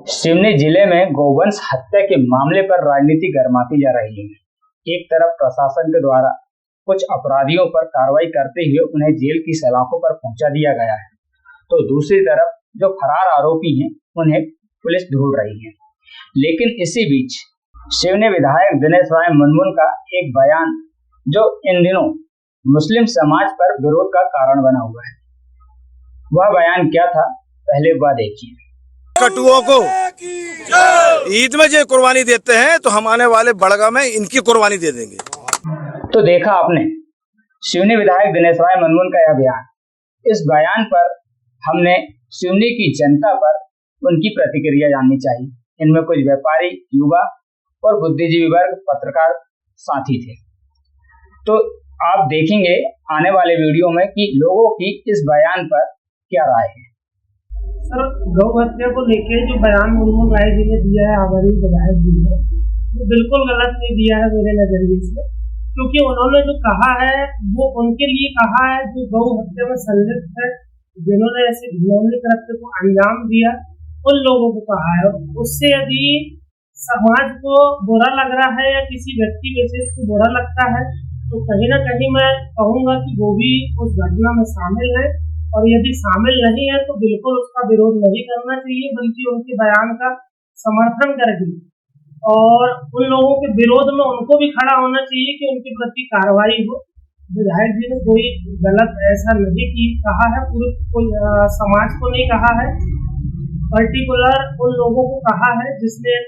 सिवनी जिले में गौवंश हत्या के मामले पर राजनीति गरमाती जा रही है। एक तरफ प्रशासन के द्वारा कुछ अपराधियों पर कार्रवाई करते हुए उन्हें जेल की सलाखों पर पहुंचा दिया गया है, तो दूसरी तरफ जो फरार आरोपी हैं उन्हें पुलिस ढूंढ रही है। लेकिन इसी बीच सिवनी विधायक दिनेश राय मुनमुन का एक बयान जो इन दिनों मुस्लिम समाज पर विरोध का कारण बना हुआ है, वह बयान क्या था, पहले वह देखिए। कटुओं को ईद में जो कुर्बानी देते हैं तो हम आने वाले बड़गा में इनकी कुर्बानी दे देंगे। तो देखा आपने सिवनी विधायक दिनेश राय मुनमुन का यह बयान। इस बयान पर हमने सिवनी की जनता पर उनकी प्रतिक्रिया जाननी चाहिए। इनमें कुछ व्यापारी, युवा और बुद्धिजीवी वर्ग, पत्रकार साथी थे। तो आप देखेंगे आने वाले वीडियो में कि लोगों की इस बयान पर क्या राय है। सर, गौ हत्या को लेकर जो बयान मुनमुन राय जी ने दिया है, हमारी विधायक जी ने, वो बिल्कुल गलत नहीं दिया है मेरे नजरिए से, क्योंकि उन्होंने जो कहा है वो उनके लिए कहा है जो गौ हत्या में संलिप्त है, जिन्होंने ऐसे घिनौनी कृत्य को अंजाम दिया, उन लोगों को कहा है। उससे यदि समाज को बुरा लग रहा है या किसी व्यक्ति विशेष को बुरा लगता है तो कहीं ना कहीं मैं कहूँगा कि वो भी उस घटना में शामिल है, और यदि शामिल नहीं है तो बिल्कुल उसका विरोध नहीं करना चाहिए, बल्कि उनके बयान का समर्थन करके और उन लोगों के विरोध में उनको भी खड़ा होना चाहिए कि उनके प्रति कार्रवाई हो। विधायक जी ने कोई गलत ऐसा नहीं की कहा है, पूरे कोई समाज को नहीं कहा है, पर्टिकुलर उन लोगों को कहा है जिसने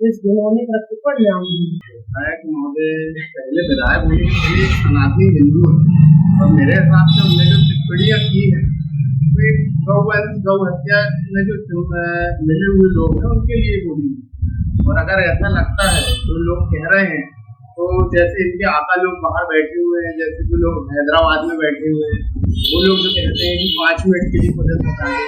इस घिनौनी कृत्य को अंजाम दिया। विधायक महोदय पहले विधायक होने के लिए सनातनी हिंदू है, और मेरे हिसाब से उन्होंने जो टिप्पणियाँ की है गौ हत्या में जो मिले हुए लोग हैं उनके लिए बोली। और अगर ऐसा लगता है तो लोग कह रहे हैं, तो जैसे इनके आका लोग बाहर बैठे हुए हैं, जैसे जो लोग हैदराबाद में बैठे हुए हैं, वो लोग जो कहते हैं कि 5 मिनट के लिए पुलिस बताएं,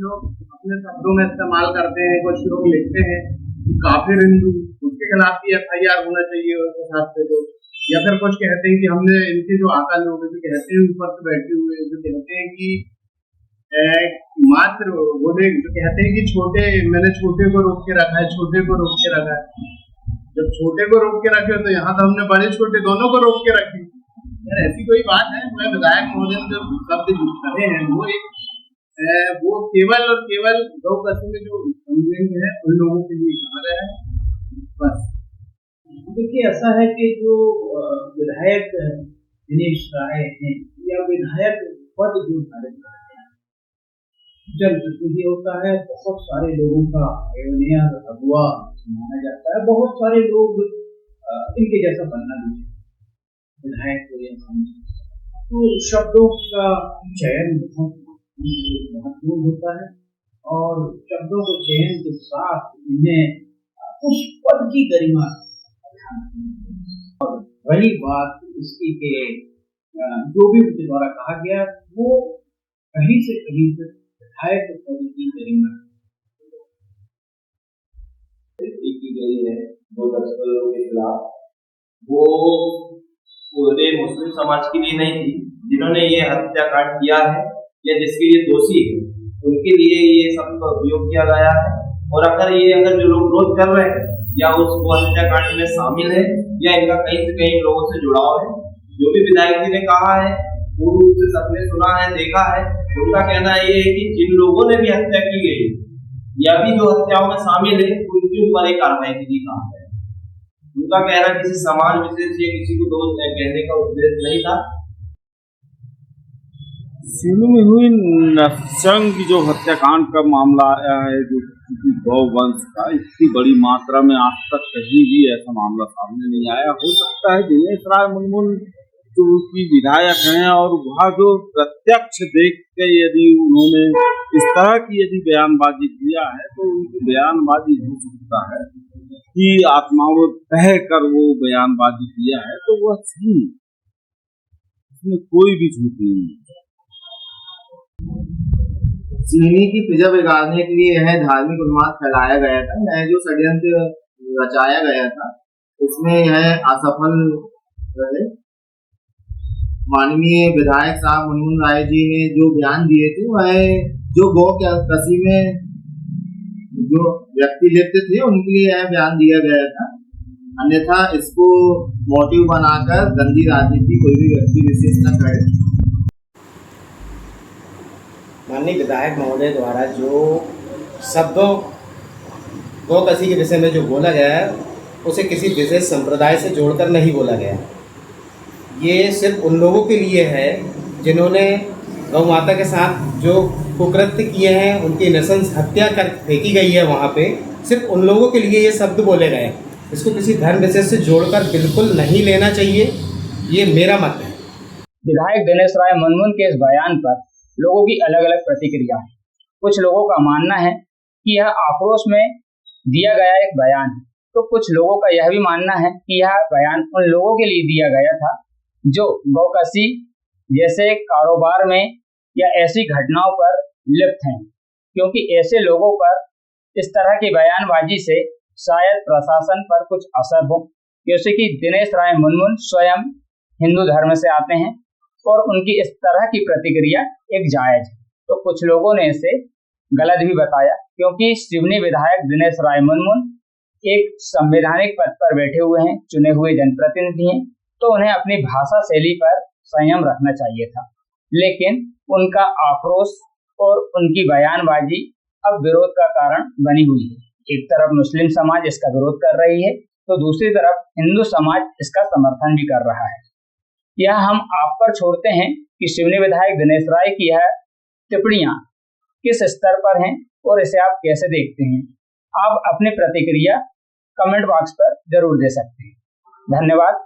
लोग अपने शब्दों में इस्तेमाल करते हैं। कुछ लोग लिखते हैं कि काफिर हिंदू, उसके खिलाफ भी FIR होना चाहिए उस हिसाब से। तो या फिर कुछ कहते हैं कि हमने इनके जो आका लोग जो कहते हैं ऊपर से बैठे हुए, जो कहते हैं कि मात्र वो जो कहते हैं कि मैंने छोटे को रोक के रखा है, छोटे को रोक के रखा है। जब छोटे को रोक के रखे तो यहाँ तो हमने बड़े छोटे दोनों को रोक के रखे। यार ऐसी कोई बात है? मैं विधायक महोदय जो शब्द यूज करे हैं वो केवल और केवल गौ कस्म में जो है उन लोगों के लिए कहा गया है, बस। देखिए, ऐसा है कि जो विधायक दिनेश राय हैं या विधायक पद जो धारित करते हैं, जनप्रतिनिधि होता है, बहुत सारे लोगों का मेयर अगुआ माना जाता है, बहुत सारे लोग इनके जैसा बनना भी है विधायक को या तो शब्दों का चयन बहुत महत्वपूर्ण होता है, और शब्दों के चयन के साथ इन्हें उस पद की गरिमा। और वही बात इसकी के जो भी उनके द्वारा कहा गया वो कहीं से कहीं तक विधायक पद की गरिमा की गई है 2 तस्करों के खिलाफ। वो पूरे मुस्लिम समाज के लिए नहीं थी, जिन्होंने ये हत्याकांड किया है या जिसके लिए दोषी है उनके लिए ये सब का उपयोग किया गया है। और अगर जो लोग विरोध कर रहे हैं या उस हत्याकांड में शामिल है या इनका कहीं से कहीं लोगों से जुड़ाव है, जो भी विधायक जी ने कहा है पूर्ण रूप से सबने सुना है, देखा है। उनका कहना ये है कि जिन लोगों ने भी हत्या की गई या भी जो हत्याओं में शामिल है उनके ऊपर एक कार्रवाई के लिए कहा है। उनका कहना किसी समाज विशेष या किसी को दोष कहने का उद्देश्य नहीं था। सिवनी में हुई नरसंग की जो हत्याकांड का मामला आया है, जो गौ वंश का, इतनी बड़ी मात्रा में आज तक कहीं भी ऐसा मामला सामने नहीं आया। हो सकता है दिनेश राय मुनमुन जो उसकी विधायक हैं और वहाँ जो प्रत्यक्ष देख के यदि उन्होंने इस तरह की यदि बयानबाजी किया है तो उनकी बयानबाजी हो सकता है कि आत्माओं तह कर वो बयानबाजी किया है, तो वह सही, इसमें कोई भी झूठ नहीं है। सिवनी की प्रजा बिगाड़ने के लिए यह धार्मिक उन्माद फैलाया गया था, यह जो षड्यंत्र रचाया गया था, इसमें यह असफल रहे। माननीय विधायक साहब मुनमुन राय जी ने जो बयान दिए थे वह जो गौ कसी में जो व्यक्ति लिप्त थे उनके लिए यह बयान दिया गया था। अन्यथा इसको मोटिव बनाकर गंदी राजनीति कोई भी व्यक्ति विशेष न करे। माननीय विधायक महोदय द्वारा जो शब्दों गौकसी के विषय में जो बोला गया है उसे किसी विशेष संप्रदाय से जोड़कर नहीं बोला गया। ये सिर्फ उन लोगों के लिए है जिन्होंने गौ माता के साथ जो कुकृत्य किए हैं, उनकी नृशंस हत्या कर फेंकी गई है वहाँ पे, सिर्फ उन लोगों के लिए ये शब्द बोले गए। इसको किसी धर्म विशेष से जोड़कर बिल्कुल नहीं लेना चाहिए, ये मेरा मत है। विधायक दिनेश राय मुनमुन के इस बयान पर लोगों की अलग अलग प्रतिक्रिया है। कुछ लोगों का मानना है कि यह आक्रोश में दिया गया एक बयान है, तो कुछ लोगों का यह भी मानना है कि यह बयान उन लोगों के लिए दिया गया था जो गौकसी जैसे कारोबार में या ऐसी घटनाओं पर लिप्त हैं, क्योंकि ऐसे लोगों पर इस तरह की बयानबाजी से शायद प्रशासन पर कुछ असर हो, जैसे कि दिनेश राय मुनमुन स्वयं हिंदू धर्म से आते हैं और उनकी इस तरह की प्रतिक्रिया एक जायज है। तो कुछ लोगों ने इसे गलत भी बताया, क्योंकि सिवनी विधायक दिनेश राय मुनमुन एक संवैधानिक पद पर बैठे हुए हैं, चुने हुए जनप्रतिनिधि हैं, तो उन्हें अपनी भाषा शैली पर संयम रखना चाहिए था। लेकिन उनका आक्रोश और उनकी बयानबाजी अब विरोध का कारण बनी हुई है। एक तरफ मुस्लिम समाज इसका विरोध कर रही है, तो दूसरी तरफ हिंदू समाज इसका समर्थन भी कर रहा है। यह हम आप पर छोड़ते हैं कि सिवनी विधायक दिनेश राय की यह टिप्पणियां किस स्तर पर हैं और इसे आप कैसे देखते हैं। आप अपनी प्रतिक्रिया कमेंट बॉक्स पर जरूर दे सकते हैं। धन्यवाद।